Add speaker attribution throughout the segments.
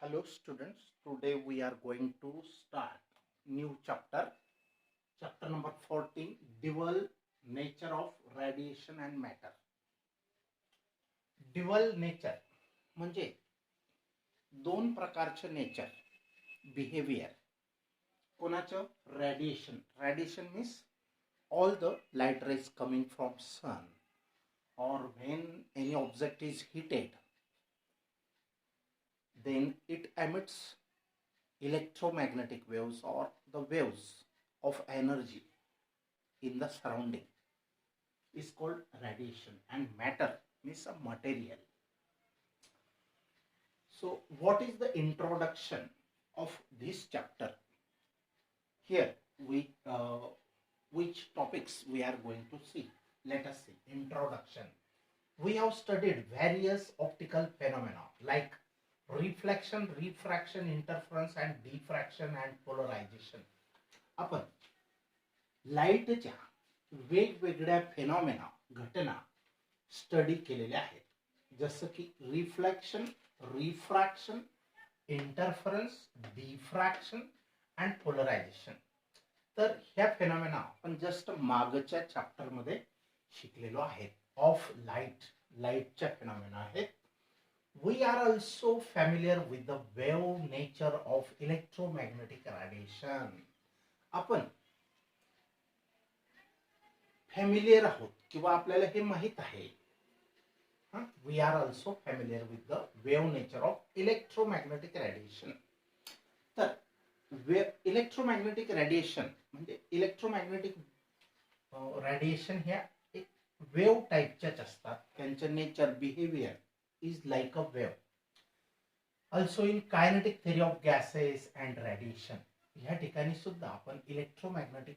Speaker 1: Hello students, today we are going to start new chapter number 14, dual nature of radiation and matter. Dual nature म्हणजे दोन प्रकारचे nature behaviour कोणाचं radiation means all the light rays coming from sun or when any object is heated then it emits electromagnetic waves or the waves of energy in the surrounding is called radiation, and matter means a material. So what is the introduction of this chapter? Here we which topics we are going to see. Let us see. Introduction. We have studied various optical phenomena like reflection, refraction, interference and diffraction and polarization. आपण लाईटच्या वेगवेगळ्या phenomena घटना study केलेल्या आहेत, जसं की reflection, refraction, interference, diffraction and polarization. तर ह्या फेनॉमेना आपण जस्ट मागच्या चॅप्टर मध्ये शिकलेलो आहेत. ऑफ लाईटच्या फेनॉमेना आहेत. We are also familiar with the wave nature of electromagnetic radiation. आपण फॅमिलियर आहोत किंवा आपल्याला हे माहित आहे. We are also familiar with the wave nature of electromagnetic radiation. तर इलेक्ट्रोमॅग्नेटिक रेडिएशन म्हणजे इलेक्ट्रोमॅग्नेटिक रेडिएशन ह्या एक वेव्ह टाईपच्याच असतात. त्यांचं nature behaviour is like a wave. Also in kinetic theory of gases and radiation, ह्या ठिकाणी सुद्धा आपण इलेक्ट्रोमॅग्नेटिक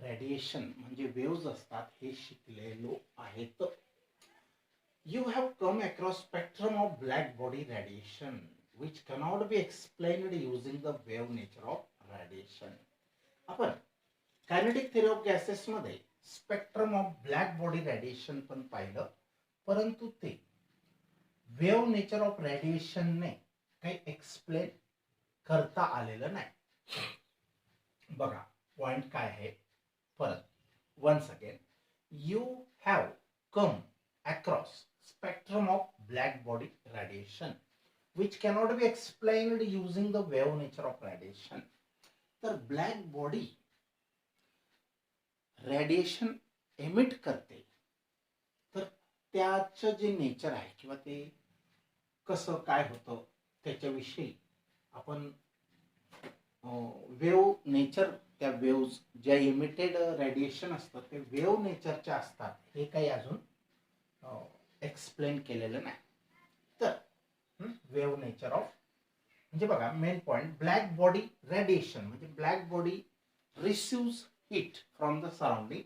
Speaker 1: रेडिएशन म्हणजे वेव्स असतात हे शिकलेलो आहेत. You have come across spectrum of black body radiation which cannot be explained using the wave nature of radiation. आपण kinetic theory of gases मध्ये spectrum of black body radiation पण पाहिलं, परंतु ते वेव नेचर ऑफ रेडिएशन ने काही explain करता आलेलं नाही. बघा पॉइंट काय आहे परत once again. You have come across spectrum of black body radiation which cannot be explained using the wave nature of radiation. तर ब्लॅक बॉडी रेडिएशन एमिट करते, तर त्याचं जे नेचर आहे किंवा ते कसं काय होतं त्याच्याविषयी आपण वेव्ह नेचर, त्या वेव्ज ज्या इमिटेड रेडिएशन असतात ते वेव्ह नेचरच्या असतात हे काही अजून एक्सप्लेन केलेलं नाही. तर वेव्ह नेचर ऑफ म्हणजे बघा main point, black body radiation म्हणजे black body receives heat from the surrounding,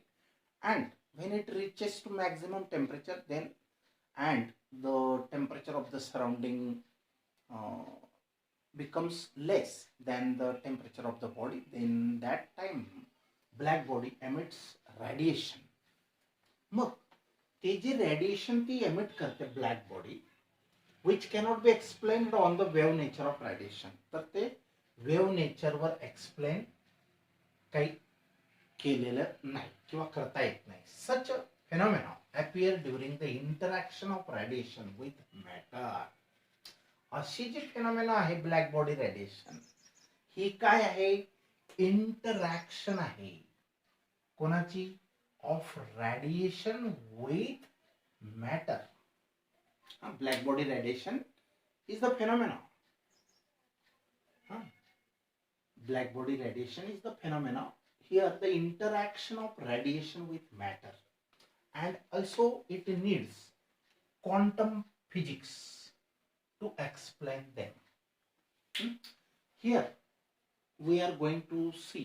Speaker 1: and when it reaches to maximum temperature then and the temperature of the surrounding becomes less than the temperature of the body, then that time black body emits radiation. मग ते जे radiation ती emit करते black body which cannot be explained on the wave nature of radiation, तर ते wave नेचरवर explain काही केलेलं नाही किंवा करता येत नाही. Such phenomena appear during the interaction of radiation with matter. अशी जी फेनॉमेना आहे ब्लॅक बॉडी रेडिएशन, ही काय आहे? इंटरॅक्शन आहे. कोणाची? Of radiation with matter. Black body radiation is the phenomena. Black body radiation is the phenomena. Here the interaction of radiation with matter, and also it needs quantum physics to explain them. Here we are going to see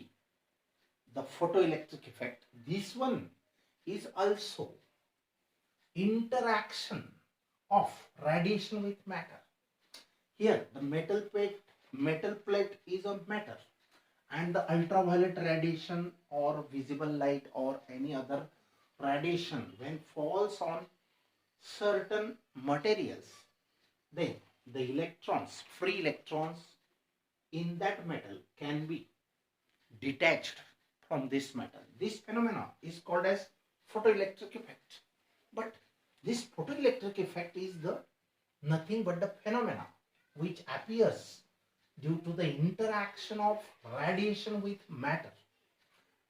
Speaker 1: the photoelectric effect. This one is also interaction of radiation with matter. Here the metal plate is a matter, and the ultraviolet radiation or visible light or any other radiation when falls on certain materials, then the electrons, free electrons in that metal can be detached from this metal. This phenomena is called as photoelectric effect. But this photoelectric effect is the nothing but the phenomena which appears due to the interaction of radiation with matter,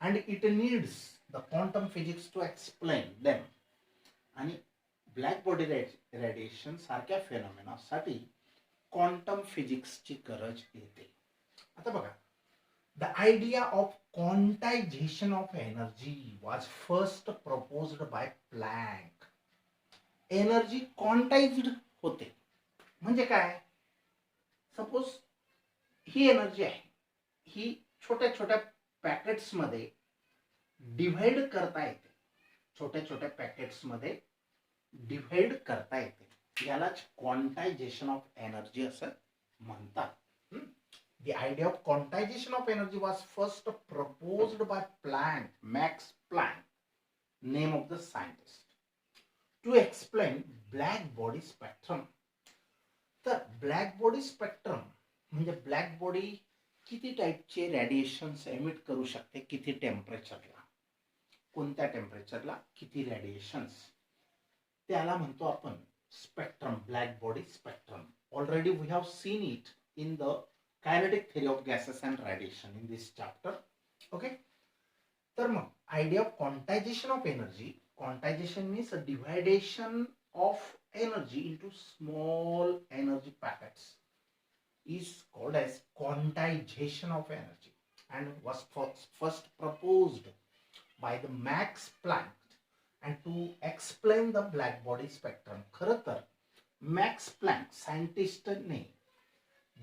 Speaker 1: and it needs the quantum physics to explain them. आणि black body radiation सारख्या फेनॉमेनासाठी quantum फिजिक्सची गरज येते. आता बघा, the idea of quantization of energy was first proposed by plank. Energy quantized होते म्हणजे काय? Suppose ही energy आहे, ही छोट्या छोट्या पॅकेट्स मध्ये डिव्हाइड करता येते, छोट्या छोट्या पॅकेट्स मध्ये डिव्हाइड करता येते. यालाच क्वांटायझेशन ऑफ एनर्जी असं म्हणतात. The idea of quantization of energy was first proposed by Planck, Max Planck, name of the scientist, to explain black body spectrum. तर ब्लॅक बॉडी स्पेक्ट्रम म्हणजे ब्लॅक बॉडी किती टाईपचे radiations emit करू शकते, किती टेम्परेचरला, कोणत्या टेम्परेचरला किती रेडिएशन्स, त्याला म्हणतो आपण spectrum, black body spectrum. Already we have seen it in the kinetic theory of gases and radiation in this chapter. Okay, तर मग idea of quantization of energy, quantization means a division of energy into small energy packets, is called as quantization of energy and was first proposed by the Max Planck and to explain the black body spectrum. खरं तर Max plank scientist ने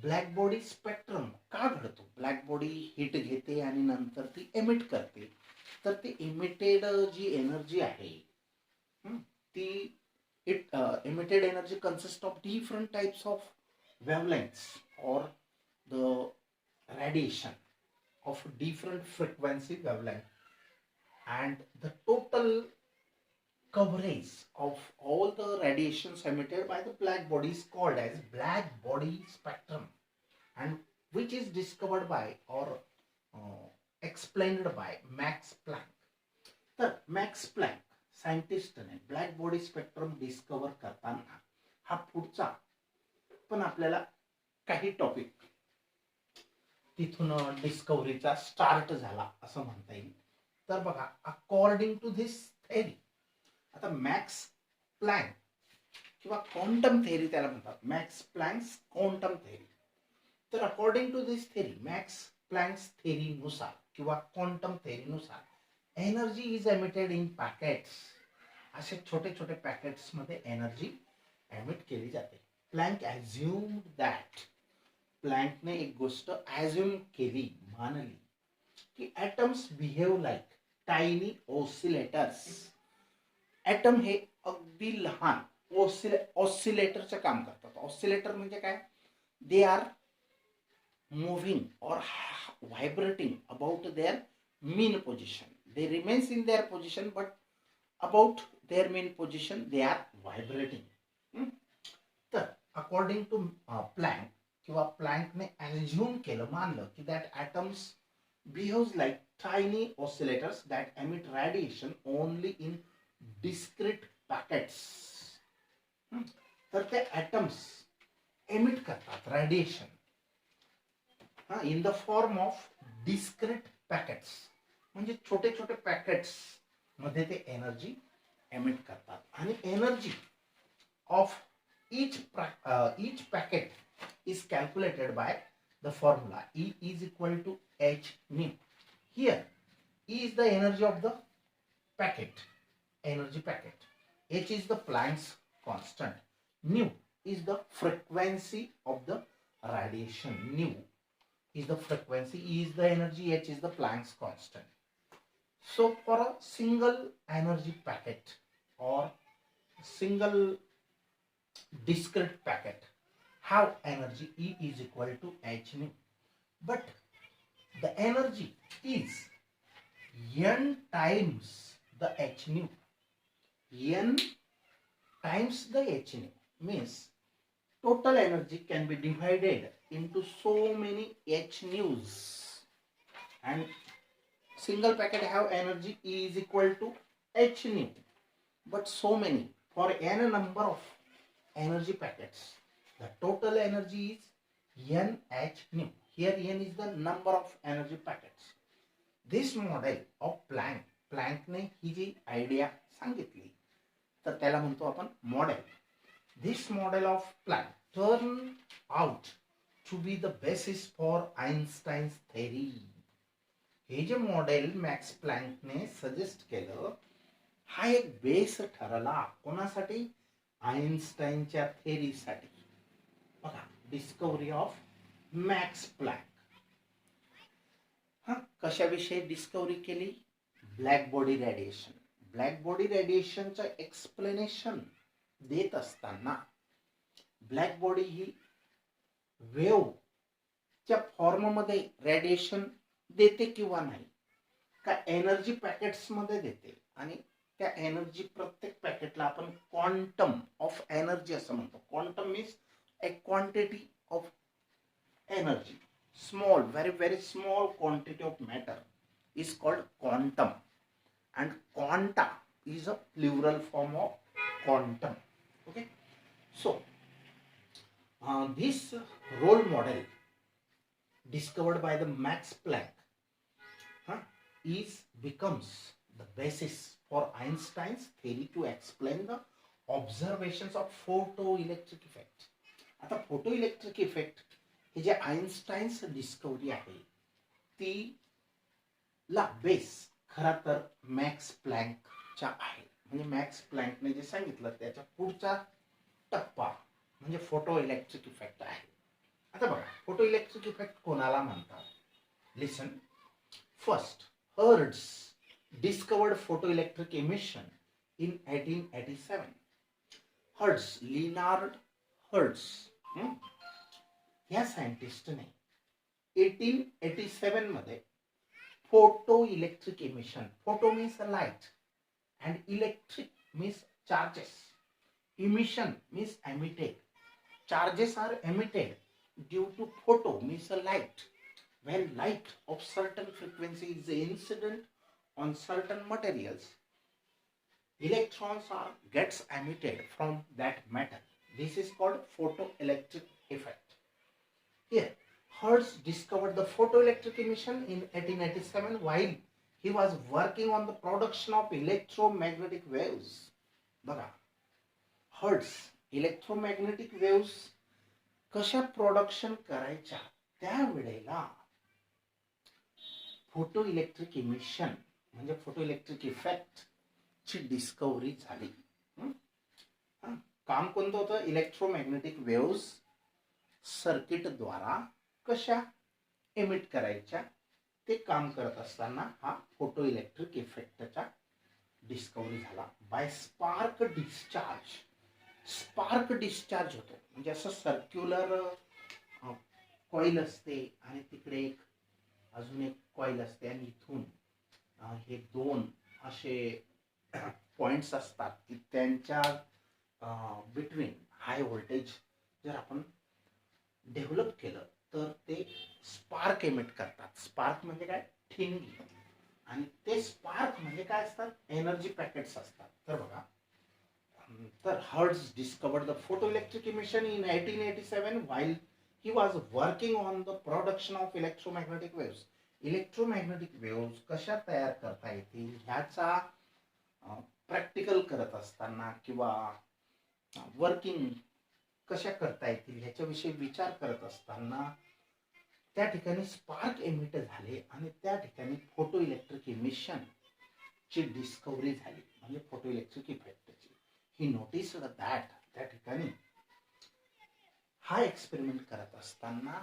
Speaker 1: black body spectrum का घडतो, black body heat घेते आणि नंतर ती emit करते, तर ती एमिटेड जी एनर्जी आहे ती emitted energy consists of different types of wavelengths or the radiation of different frequency wavelength, and the total coverage of all the radiations emitted by the black body is called as black body spectrum, and which is discovered by or explained by Max Planck. तर Max Planck सायंटिस्टने black body spectrum discover करताना हा पुढचा पण आपल्याला काही topic तिथून डिस्कवरीचा start झाला असं म्हणता येईल. तर बघा, अकॉर्डिंग टू धिस थेरी, आता मॅक्स प्लँक किंवा क्वांटम थेरी त्याला म्हणतात, मॅक्स प्लँक्स क्वांटम थेरी. तर according to this theory, Max Planck's थेरीनुसार किंवा क्वांटम थेरीनुसार energy is emitted in packets. असे छोटे छोटे पॅकेट्स मध्ये एनर्जी एमिट केली जाते. प्लँक ॲझ्युम्ड दॅट, प्लँकने एक गोष्ट ॲझ्युम केली, मानली की atoms behave like tiny oscillators. Atom हे अगदी लहान ऑसिलेटरचं काम करतात. ऑसिलेटर म्हणजे काय? दे आर मूव्हिंग और vibrating about their mean position. They remains in their position but about their mean position they are vibrating. तर अकॉर्डिंग टू प्लँक किंवा प्लँकने ॲझ्युम केलं, मानलं की that atoms behaves like tiny oscillators that emit radiation only in discrete packets. तर ते atoms emit करतात radiation in the form of discrete packets, म्हणजे छोटे छोटे पॅकेट्स मध्ये ते एनर्जी एमिट करतात. आणि energy of each packet is calculated by the formula E is equal to h nu. Here E is the energy of the packet, energy packet. H is the Planck's constant. Nu is the frequency of the radiation. Nu is the frequency, E is the energy, H is the Planck's constant. So for a single energy packet or single discrete packet have energy E is equal to h nu, but the energy is n times the h nu. N times the h nu means total energy can be divided into so many h nus, and single packet have energy E is equal to h nu, but so many for n number of energy packets, the total energy is n h nu. Here n is the number of energy packets. This model of प्लँकने ही जी idea सांगितली तर त्याला म्हणतो आपण model. This model of Planck turn out to be the basis for Einstein's theory. हे जे मॉडेल मॅक्स प्लँकने सजेस्ट केलं हा एक बेस ठरला कोणासाठी? आइन्स्टाईनच्या थेरीसाठी. बघा, डिस्कवरी ऑफ मॅक्स प्लँक. कशाविषयी डिस्कवरी केली? Black body radiation. Black body रेडिएशनचं एक्सप्लेनेशन देत असताना ब्लॅक बॉडी ही वेव्हच्या फॉर्ममध्ये रेडिएशन देते किंवा नाही, का एनर्जी पॅकेट्स मध्ये देते, आणि त्या एनर्जी प्रत्येक पॅकेटला आपण क्वांटम ऑफ एनर्जी असं म्हणतो. Quantum means A quantity of energy. Small, very very small quantity of matter is called quantum, and quanta is a plural form of quantum. Okay, so this role model discovered by the Max Planck becomes the basis for Einstein's theory to explain the observations of photoelectric effect. आता photoelectric effect हे जे आइन्स्टाईन्स discovery आहे ती ला base खरा तर max प्लँकच्या आहे. म्हणजे मॅक्स प्लँकने जे सांगितलं त्याच्या पुढचा टप्पा म्हणजे फोटो इलेक्ट्रिक इफेक्ट आहे. आता बघा, फोटो इलेक्ट्रिक इफेक्ट कोणाला म्हणतात? Listen. First, Hertz discovered photo electric emission in 1887. Hertz, Lenard Hertz या सायंटिस्टने 1887 मध्ये photo electric emission, photo means light and electric means charges, emission means emitted, charges are emitted due to photo means a light. When light of certain frequency is incident on certain materials, electrons are gets emitted from that metal. This is called photoelectric effect. Here, Hertz discovered the photoelectric emission in 1887 while he was working on the production of electromagnetic waves. बघा, hertz electromagnetic waves कशा production करायच्या त्यावेळेला photo electric emission म्हणजे photo electric effect ची discovery झाली. काम कोणतं होतं? इलेक्ट्रोमॅग्नेटिक वेव्स सर्किट द्वारा कशा एमिट करायच्या ते काम करत असताना हा फोटो इलेक्ट्रिक इफेक्टचा डिस्कवरी झाला. By spark discharge. Spark discharge होतो म्हणजे असं सर्क्युलर कॉईल असते आणि तिकडे एक अजून एक कॉईल असते आणि इथून हे दोन असे पॉइंट्स असतात की त्यांच्या बिटवीन हाय व्होल्टेज जर आपण डेव्हलप केलं तर ते स्पार्क एमिट करतात. स्पार्क म्हणजे काय? ठिणगी. आणि ते स्पार्क म्हणजे काय असतात? एनर्जी पॅकेट्स असतात. तर बघा, तर hertz discovered the photoelectric emission in 1887 while he was working on the production of electromagnetic waves. Electromagnetic waves कशा तयार करता येतील ह्याचा प्रॅक्टिकल करत असताना किंवा वर्किंग कशा करता येतील ह्याच्याविषयी विचार करत असताना त्या ठिकाणी स्पार्क एमिट झाले आणि त्या ठिकाणी फोटो इलेक्ट्रिक इमिशन ची डिस्कवरी झाली म्हणजे फोटो इलेक्ट्रिक इफेक्टची. ही नोटिस्ड दॅट त्या ठिकाणी हा एक्सपेरिमेंट करत असताना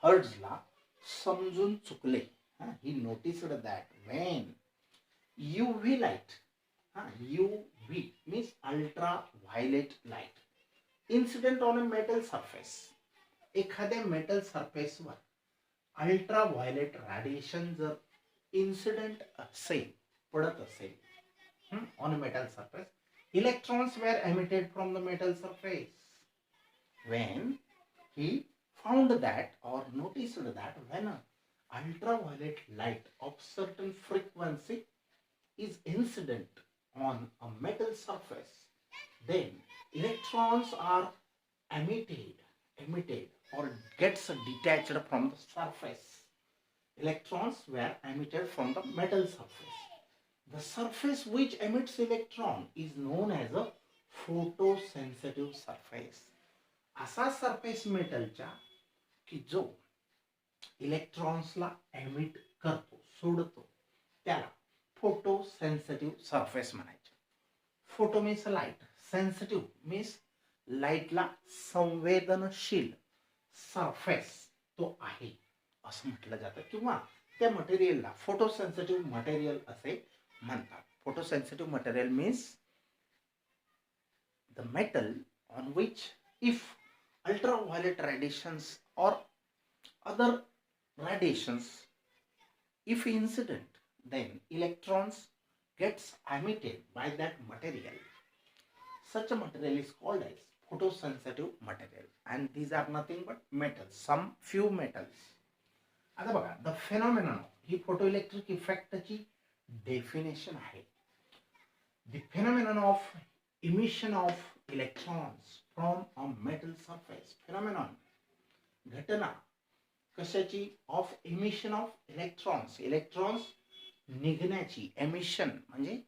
Speaker 1: हर्ट्झला समजून चुकले. He noticed that when UV light, UV means ultra violet light, incident on a metal surface, एखाद्या मेटल सरफेसवर अल्ट्रा व्हायलेट रेडिएशन जर इन्सिडेंट असेल, पडत असेल on a metal surface, electrons were emitted from the metal surface. when he found that or noticed that when a ultraviolet light of certain frequency is incident on a metal surface, then electrons are emitted or gets detached from the surface. Electrons were emitted from the metal surface. The surface which emits electron is known as a photosensitive surface. असा surface मेटलच्या की जो इलेक्ट्रॉन्सला emit करतो, सोडतो, त्याला photo sensitive surface म्हणायचे. Photo means light, sensitive means लाईटला संवेदनशील सरफेस तो आहे असं म्हटलं जातं, किंवा त्या मटेरियलला फोटो सेन्सिटिव्ह मटेरियल असे म्हणतात. Photo sensitive material means the metal on which if ultraviolet radiations or other radiations if incident, then electrons gets emitted by that material. Such a material is called as photosensitive material, and these are nothing but metals, some few metals. आता बघा, the phenomenon ही photoelectric इफेक्टची definition आहे. The phenomenon of emission of electrons from a metal surface. Phenomenon घटना कशाची? Of emission of electrons. Electrons निघण्याची, emission म्हणजे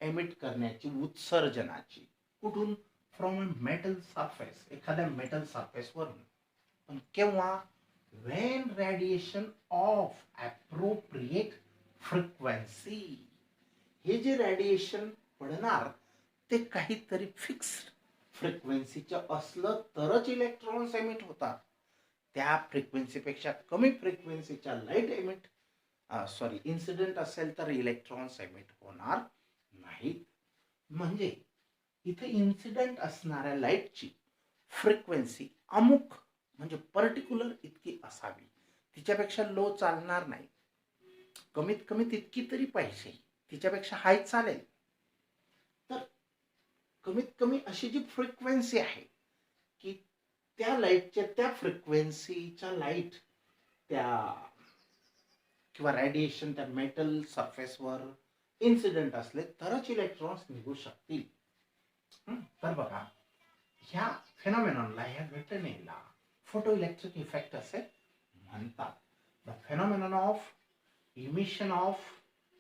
Speaker 1: emit करण्याची, उत्सर्जनाची. कुठून? फ्रॉम अ मेटल सरफेस, एखाद्या मेटल सरफेस वरून. पण केव्हा? When radiation of appropriate frequency. हे जे रेडिएशन पडणार ते काहीतरी फिक्स्ड फ्रिक्वेन्सीचं असलं तरच इलेक्ट्रॉन्स एमिट होतात. त्या फ्रिक्वेन्सीपेक्षा कमी फ्रिक्वेन्सीच्या लाईट इन्सिडेंट असेल तर इलेक्ट्रॉन्स एमिट होणार नाहीत. म्हणजे इथे इन्सिडेंट असणाऱ्या लाईटची फ्रिक्वेन्सी अमुक म्हणजे पर्टिक्युलर इतकी असावी, तिच्यापेक्षा लो चालणार नाही. कमीत कमी तितकी तरी पाहिजे, तिच्यापेक्षा हाय चालेल. तर कमीत कमी अशी जी फ्रिक्वेन्सी आहे की त्या लाईटच्या त्या फ्रिक्वेन्सीच्या लाईट त्या किंवा रेडिएशन त्या मेटल सरफेसवर इन्सिडेंट असले तरच इलेक्ट्रॉन्स निघू शकतील. तर बघा, ह्या फेनॉमेनॉनला, ह्या घटनेला फोटो इलेक्ट्रिक इफेक्ट असे म्हणतात. The phenomenon of emission of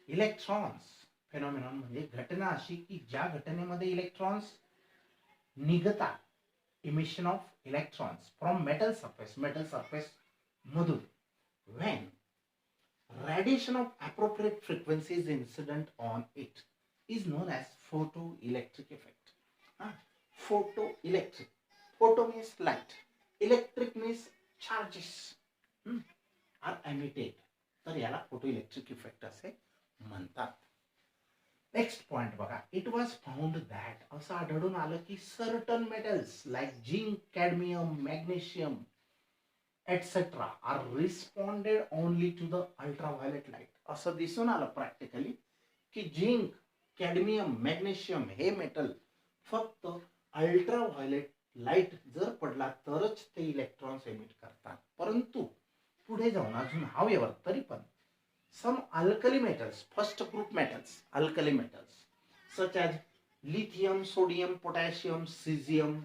Speaker 1: electrons. Phenomenon म्हणजे घटना अशी की ज्या घटनेमध्ये इलेक्ट्रॉन्स निघतात. Emission of electrons from metal surface मधून. When radiation of appropriate frequency is incident on it is known as photoelectric effect. Photoelectric. Photo means light. Electric means charges are emitted. तर याला photoelectric effect असे म्हणतात. Next point बघा. It was found that, असं आढळून आलं की certain metals like zinc, cadmium, magnesium etc. are responded only to the ultraviolet light. असं दिसून आलं प्रॅक्टिकली की झिंक, कॅडमियम, मॅग्नेशियम हे मेटल फक्त अल्ट्राव्हायोलेट लाईट जर पडला तरच ते इलेक्ट्रॉन्स एमिट करतात. परंतु पुढे जाऊन अजून हावेवर तरी पण some alkali metals, first group metals, alkali metals such as lithium, sodium, potassium, cesium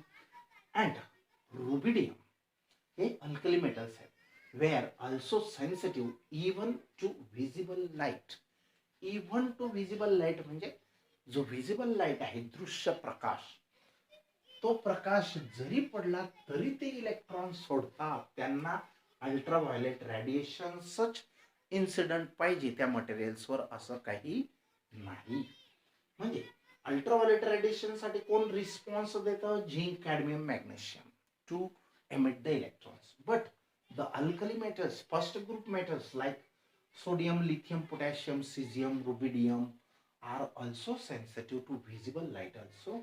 Speaker 1: and rubidium, हे अल्कली मेटल्स आहेत. Were also sensitive even to visible light. Even to visible light म्हणजे जो व्हिजिबल लाईट आहे, दृश्य प्रकाश, तो प्रकाश जरी पडला तरी ते इलेक्ट्रॉन सोडतात. त्यांना अल्ट्राव्हायोलेट रेडिएशनच इन्सिडेंट पाहिजे त्या मटेरियल्सवर, असं काही नाही. म्हणजे अल्ट्राव्हायोलेट रेडिएशनसाठी कोण रिस्पॉन्स देतं? Zinc, cadmium, magnesium to emit the electrons. But the alkali metals, first group metals like sodium, lithium, potassium, cesium, rubidium are also sensitive to visible light also.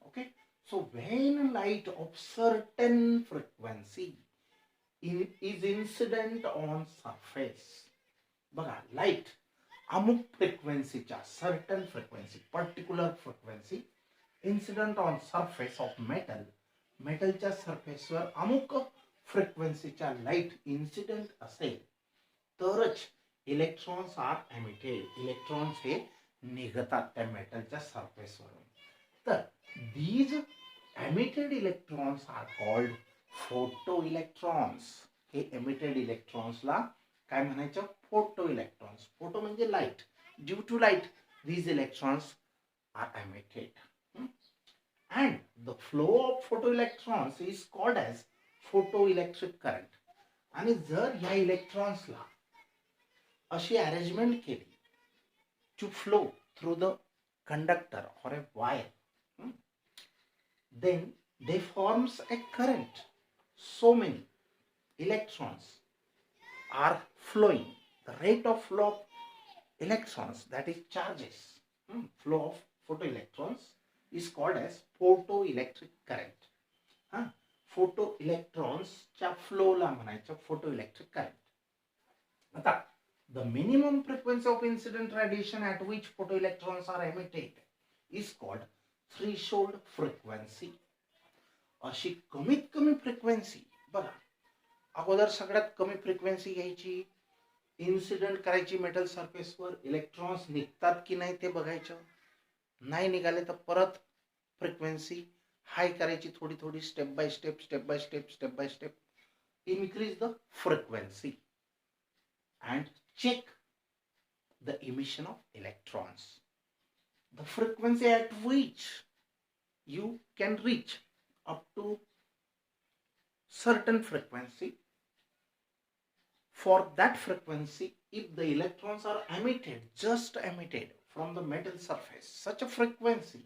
Speaker 1: Okay. So when light of certain frequency is incident on surface, बघा, light अमुक फ्रिक्वेन्सीच्या, certain frequency, particular frequency incident on surface of metal, मेटलच्या सरफेसवर अमुक फ्रिक्वेन्सीच्या light incident असेल तरच electrons R emitted, electrons हे निघतात त्या मेटलच्या सरफेसवरून. तर these emitted electrons are called photoelectrons. हे emitted electrons ला काय म्हणायचं? photoelectrons. photo म्हणजे light. Due to light these electrons are emitted. And the flow of photoelectrons is called as photoelectric current. आणि जर ह्या इलेक्ट्रॉन्सला अशी अरेंजमेंट केली to flow through the conductor or a wire, then they forms a current. So many electrons are flowing. The rate of flow of electrons, that is charges, flow of photoelectrons is called as photoelectric current. फोटोइलेक्ट्रॉन्सच्या फ्लोला म्हणायचं photoelectric current. आता the minimum frequency of incident radiation at which photoelectrons are emitted is called threshold frequency. अशी कमीत कमी frequency बघा, अगोदर सगळ्यात कमी frequency घ्यायची, इन्सिडेंट करायची मेटल सरफेसवर, इलेक्ट्रॉन्स निघतात की नाही ते बघायचं, नाही निघाले तर परत फ्रिक्वेन्सी हाय करायची, थोडी थोडी step by step step by step step by step increase the frequency and check the emission of electrons. The frequency at which you can reach up to certain frequency, for that frequency if the electrons are emitted, just emitted from the metal surface, such a frequency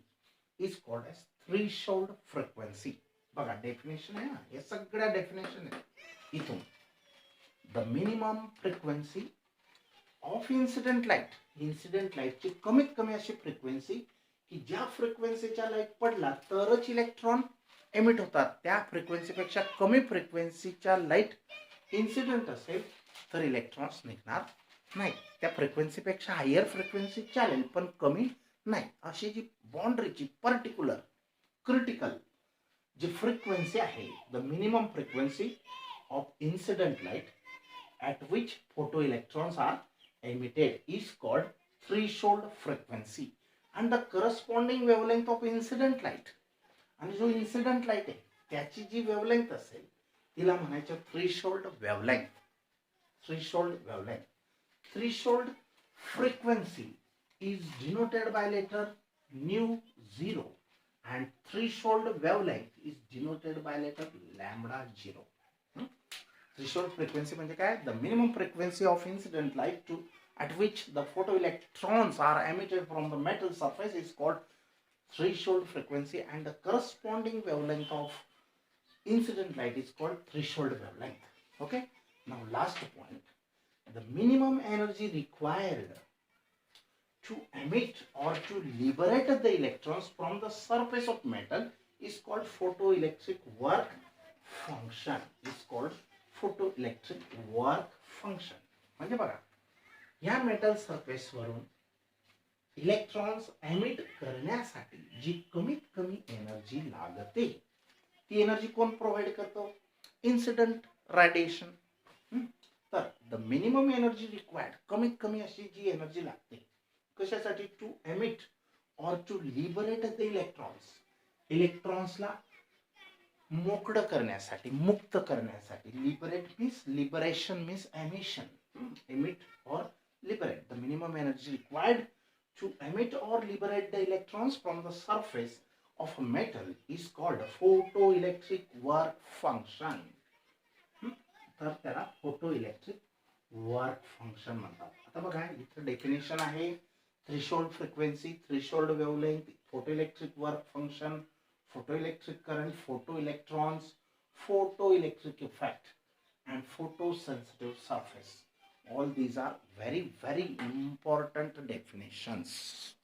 Speaker 1: is called as threshold frequency. बघा definition आहे ना, हे सगळ्या definition आहे इथून. The minimum frequency of incident light, incident लाईटची कमीत कमी अशी फ्रिक्वेन्सी की ज्या फ्रिक्वेन्सीच्या लाईट पडला तरच इलेक्ट्रॉन एमिट होतात. त्या फ्रिक्वेन्सीपेक्षा कमी फ्रिक्वेन्सीच्या लाईट इन्सिडेंट असेल तर इलेक्ट्रॉन्स निघणार नाही. त्या फ्रिक्वेन्सीपेक्षा हायर फ्रिक्वेन्सी चालेल पण कमी नाही. अशी जी बाउंड्रीची पर्टिक्युलर क्रिटिकल जी फ्रिक्वेन्सी आहे, the minimum frequency of incident light at which photoelectrons are emitted is called threshold frequency, and the corresponding wavelength of incident light, आणि जो इन्सिडेंट लाईट आहे त्याची जी वेवलेंथ असेल तिला म्हणायचं threshold wavelength. Threshold wavelength, threshold frequency is denoted by letter nu 0 and threshold wavelength is denoted by letter lambda 0. Threshold frequency म्हणजे काय? The minimum frequency of incident light to at which the photoelectrons are emitted from the metal surface is called threshold frequency, and the corresponding wavelength of incident light is called threshold wavelength. Okay, now last point, the minimum energy required to emit or to liberate the electrons from the surface of metal is called photoelectric work function. Is called photoelectric work function. म्हणजे बघा, या metal surface वरून electrons emit करण्यासाठी जी कमीत कमी energy लागते ती energy कोण प्रोव्हाइड करतो? Incident radiation. तर द मिनिमम एनर्जी रिक्वायर्ड, कमीत कमी अशी जी एनर्जी लागते कशासाठी? टू एमिट और टू लिबरेट द इलेक्ट्रॉन्स, इलेक्ट्रॉन्सला मोकळं करण्यासाठी, मुक्त करण्यासाठी. Liberate means, liberation means emission, emit और liberate. The minimum energy required to emit or liberate the electrons from the surface of a metal is called photoelectric work function. तर त्याला photoelectric work function म्हणतात. आता बघा इथे definition आहे, threshold frequency, threshold wavelength, photoelectric work function, photoelectric current, photoelectrons, photoelectric effect and photosensitive surface. All these are very, very important definitions.